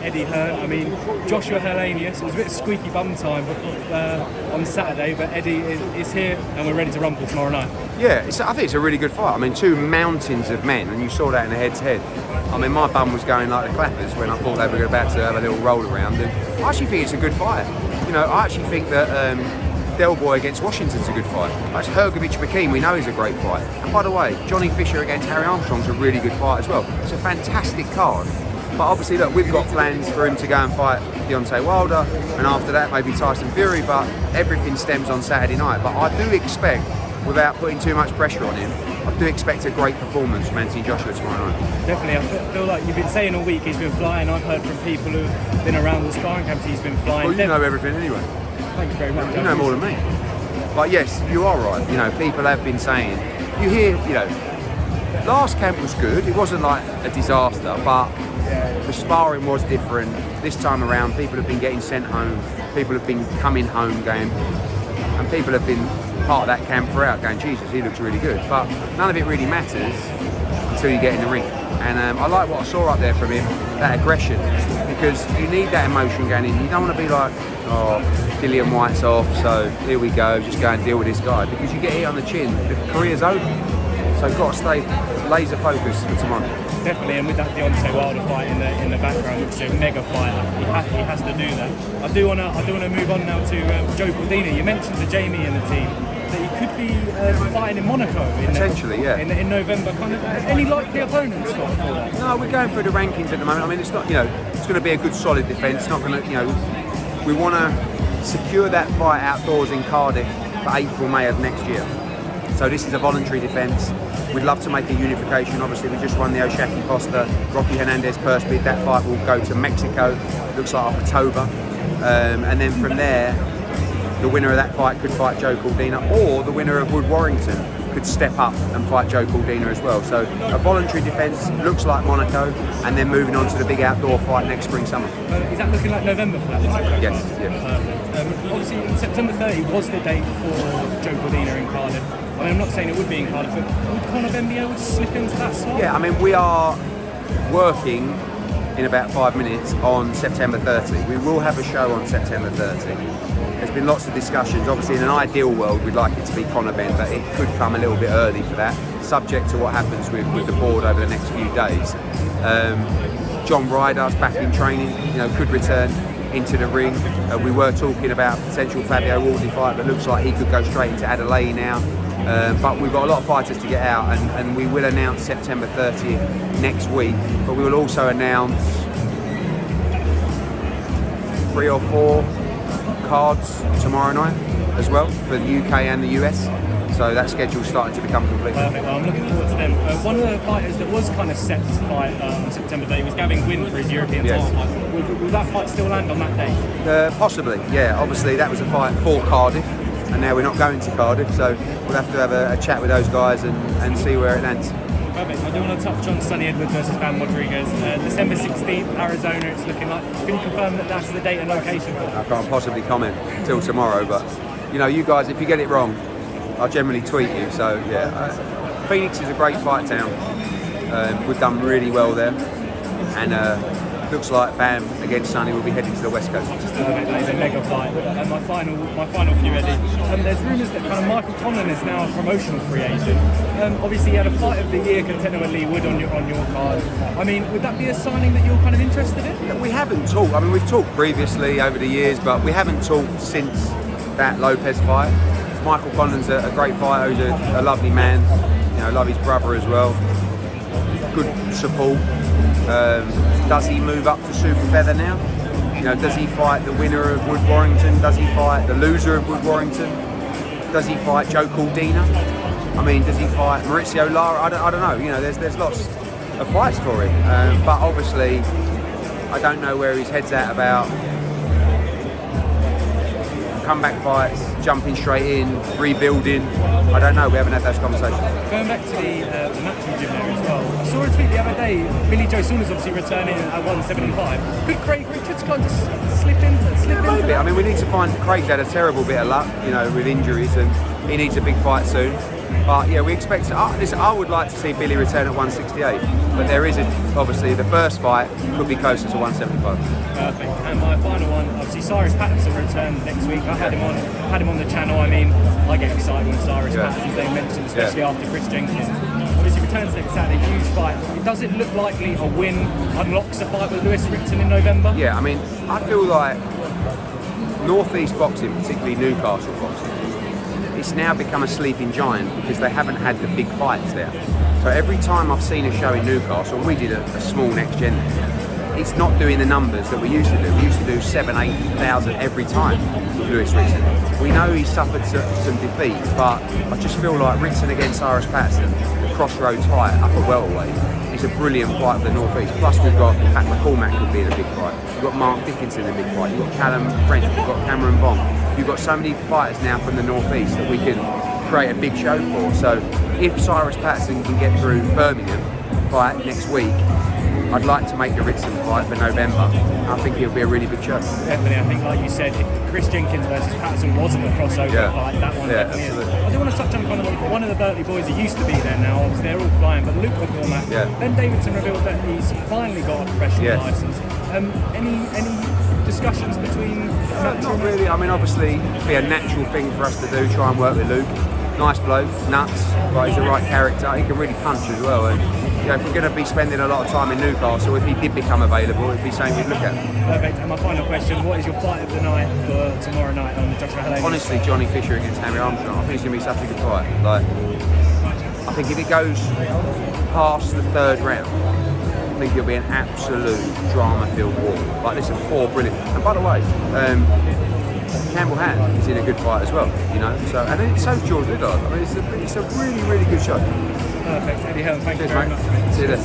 Eddie Hearn. I mean, Joshua Helenius, it was a bit of squeaky bum time on Saturday, but Eddie is here and we're ready to rumble tomorrow night. Yeah, I think it's a really good fight. I mean, two mountains of men, and you saw that in the head-to-head. I mean, my bum was going like the clappers when I thought they were about to have a little roll around, and I actually think it's a good fight. You know, I actually think that Del Boy against Washington's a good fight. That's Hrgovic-McKean, we know he's a great fight. And by the way, Johnny Fisher against Harry Armstrong's a really good fight as well. It's a fantastic card. But obviously, look, we've got plans for him to go and fight Deontay Wilder, and after that, maybe Tyson Fury, but everything stems on Saturday night. But I do expect, without putting too much pressure on him, I do expect a great performance from Anthony Joshua tomorrow night. Definitely, I feel like you've been saying all week he's been flying. I've heard from people who've been around the sparring camps he's been flying. Well, you know everything anyway. Thank you very much. You know more than me. But yes, you are right. You know, people have been saying, you hear, you know, last camp was good. It wasn't like a disaster, but the sparring was different. This time around, people have been getting sent home. People have been coming home going, and people have been part of that camp throughout going, Jesus, he looks really good. But none of it really matters until you get in the ring. And I like what I saw up there from him, that aggression, because you need that emotion going in. You don't want to be like, oh, Dillian White's off, so here we go, just go and deal with this guy, because you get hit on the chin, the career's over. So you've got to stay laser focused for tomorrow. Definitely, and with that Deontay Wilder fight in the background, which is a mega fight, he has to do that. I do want to move on now to Joe Cordina. You mentioned to Jamie and the team that he could be fighting in Monaco potentially, in November. Kind of any likely opponents for that? No, we're going through the rankings at the moment. I mean, it's not, you know, it's going to be a good solid defence. Not going to, you know, we want to secure that fight outdoors in Cardiff for April, May of next year. So this is a voluntary defence. We'd love to make a unification. Obviously, we just won the O'Shaquie Foster Rocky Hernandez purse bid. That fight will go to Mexico. Looks like October, and then from there, the winner of that fight could fight Joe Cordina, or the winner of Wood Warrington could step up and fight Joe Cordina as well. So a voluntary defence looks like Monaco, and then moving on to the big outdoor fight next spring, summer. Is that looking like November for that? Yes. Obviously, September 30 was the date for Joe Cordina in Cardiff. I mean, I'm not saying it would be in Cardiff, but would Conor Benn be able to slip into that slot? Yeah, I mean, we are working in about 5 minutes on September 30. We will have a show on September 30. There's been lots of discussions. Obviously, in an ideal world, we'd like it to be Conor Benn, but it could come a little bit early for that, subject to what happens with the board over the next few days. John Ryder's back in training, you know, could return into the ring. We were talking about potential Fabio Wardley fight, but looks like he could go straight into Adelaide now. But we've got a lot of fighters to get out, and we will announce September 30th next week, but we will also announce 3 or 4 cards tomorrow night as well for the UK and the US. So that schedule's starting to become complete. Perfect. Well, I'm looking forward to them. One of the fighters that was kind of set to fight on September 30 was Gavin Gwynne for his European title fight. Will that fight still land on that day? Possibly, yeah. Obviously, that was a fight for Cardiff, and now we're not going to Cardiff, so we'll have to have a chat with those guys and see where it lands. Perfect. I do want to touch on Sonny Edwards versus Van Rodriguez. December 16th, Arizona, it's looking like. Can you confirm that that's the date and location for that? I can't possibly comment till tomorrow, but you know, you guys, if you get it wrong, I'll generally tweet you. So yeah, Phoenix is a great fight town. We've done really well there, and looks like Bam against Sonny will be heading to the West Coast. That is a mega fight. And my final for you, Eddie. There's rumours that kind of Michael Conlan is now a promotional free agent. Obviously, he had a Fight of the Year contender with Lee Wood on your card. I mean, would that be a signing that you're kind of interested in? We haven't talked. I mean, we've talked previously over the years, but we haven't talked since that Lopez fight. Michael Conlan's a great fighter. He's a lovely man. You know, love his brother as well. Good support. Does he move up to super feather now? You know, does he fight the winner of Wood Warrington? Does he fight the loser of Wood Warrington? Does he fight Joe Cordina? I mean, does he fight Maurizio Lara? I don't know. You know, there's lots of fights for him. But obviously, I don't know where his head's at about comeback fights, jumping straight in, rebuilding. I don't know, we haven't had those conversations. Going back to the matchroom gym there as well, I saw a tweet the other day, Billy Joe Saunders obviously returning at 175. Could Craig Richards kind of slip into Maybe. that? I mean, we need to find, Craig's had a terrible bit of luck, you know, with injuries, and he needs a big fight soon. But yeah, we expect. Listen, I would like to see Billy return at 168, but there is obviously the first fight could be closer to 175. Perfect. And my final one, obviously Cyrus Pattinson returns next week. I had him on the channel. I mean, I get excited when Cyrus Pattinson's name mentioned, especially after Chris Jenkins. Obviously returns next Saturday, huge fight. Does it look likely a win unlocks a fight with Lewis Rickson in November? Yeah, I mean, I feel like Northeast boxing, particularly Newcastle boxing, it's now become a sleeping giant because they haven't had the big fights there. So every time I've seen a show in Newcastle, and we did a small next gen, it's not doing the numbers that we used to do. We used to do 7,000-8,000 every time with Lewis Rickson. We know he suffered some defeats, but I just feel like Rickson against Cyrus Pattinson, the crossroads fight up at welterweight, is a brilliant fight for the North East. Plus we've got Pat McCormack could be in a big fight. You've got Mark Dickinson in a big fight. You've got Callum French. You've got Cameron Bong. You've got so many fighters now from the North East that we can create a big show for. So if Cyrus Pattinson can get through Birmingham fight next week, I'd like to make the Rickson fight for November. I think it'll be a really big show. Definitely. I think, like you said, if Chris Jenkins versus Patterson wasn't a crossover fight, that one definitely absolutely. is. I do want to touch on one of the Berkeley boys who used to be there now. Obviously, they're all flying, but Luke McCormack. Ben Davidson revealed that he's finally got a professional licence. Any discussions between? Not really. I mean, obviously, it'd be a natural thing for us to do. Try and work with Luke. Nice bloke, nuts, but he's the right character. He can really punch as well. And if we're going to be spending a lot of time in Newcastle, if he did become available, it'd be something we'd look at. Perfect. And my final question: what is your fight of the night for tomorrow night on the Joshua Helenius? Honestly, Johnny Fisher against Henry Armstrong. I think it's going to be such a good fight. Like, I think if it goes past the third round, I think it'll be an absolute drama-filled war. Like, listen, 4 brilliant. And by the way, Campbell Hatton is in a good fight as well, you know. So, and then so George Liddard. I mean, it's a really, really good show. Perfect, Eddie Hearn. Thank you very much. See you there.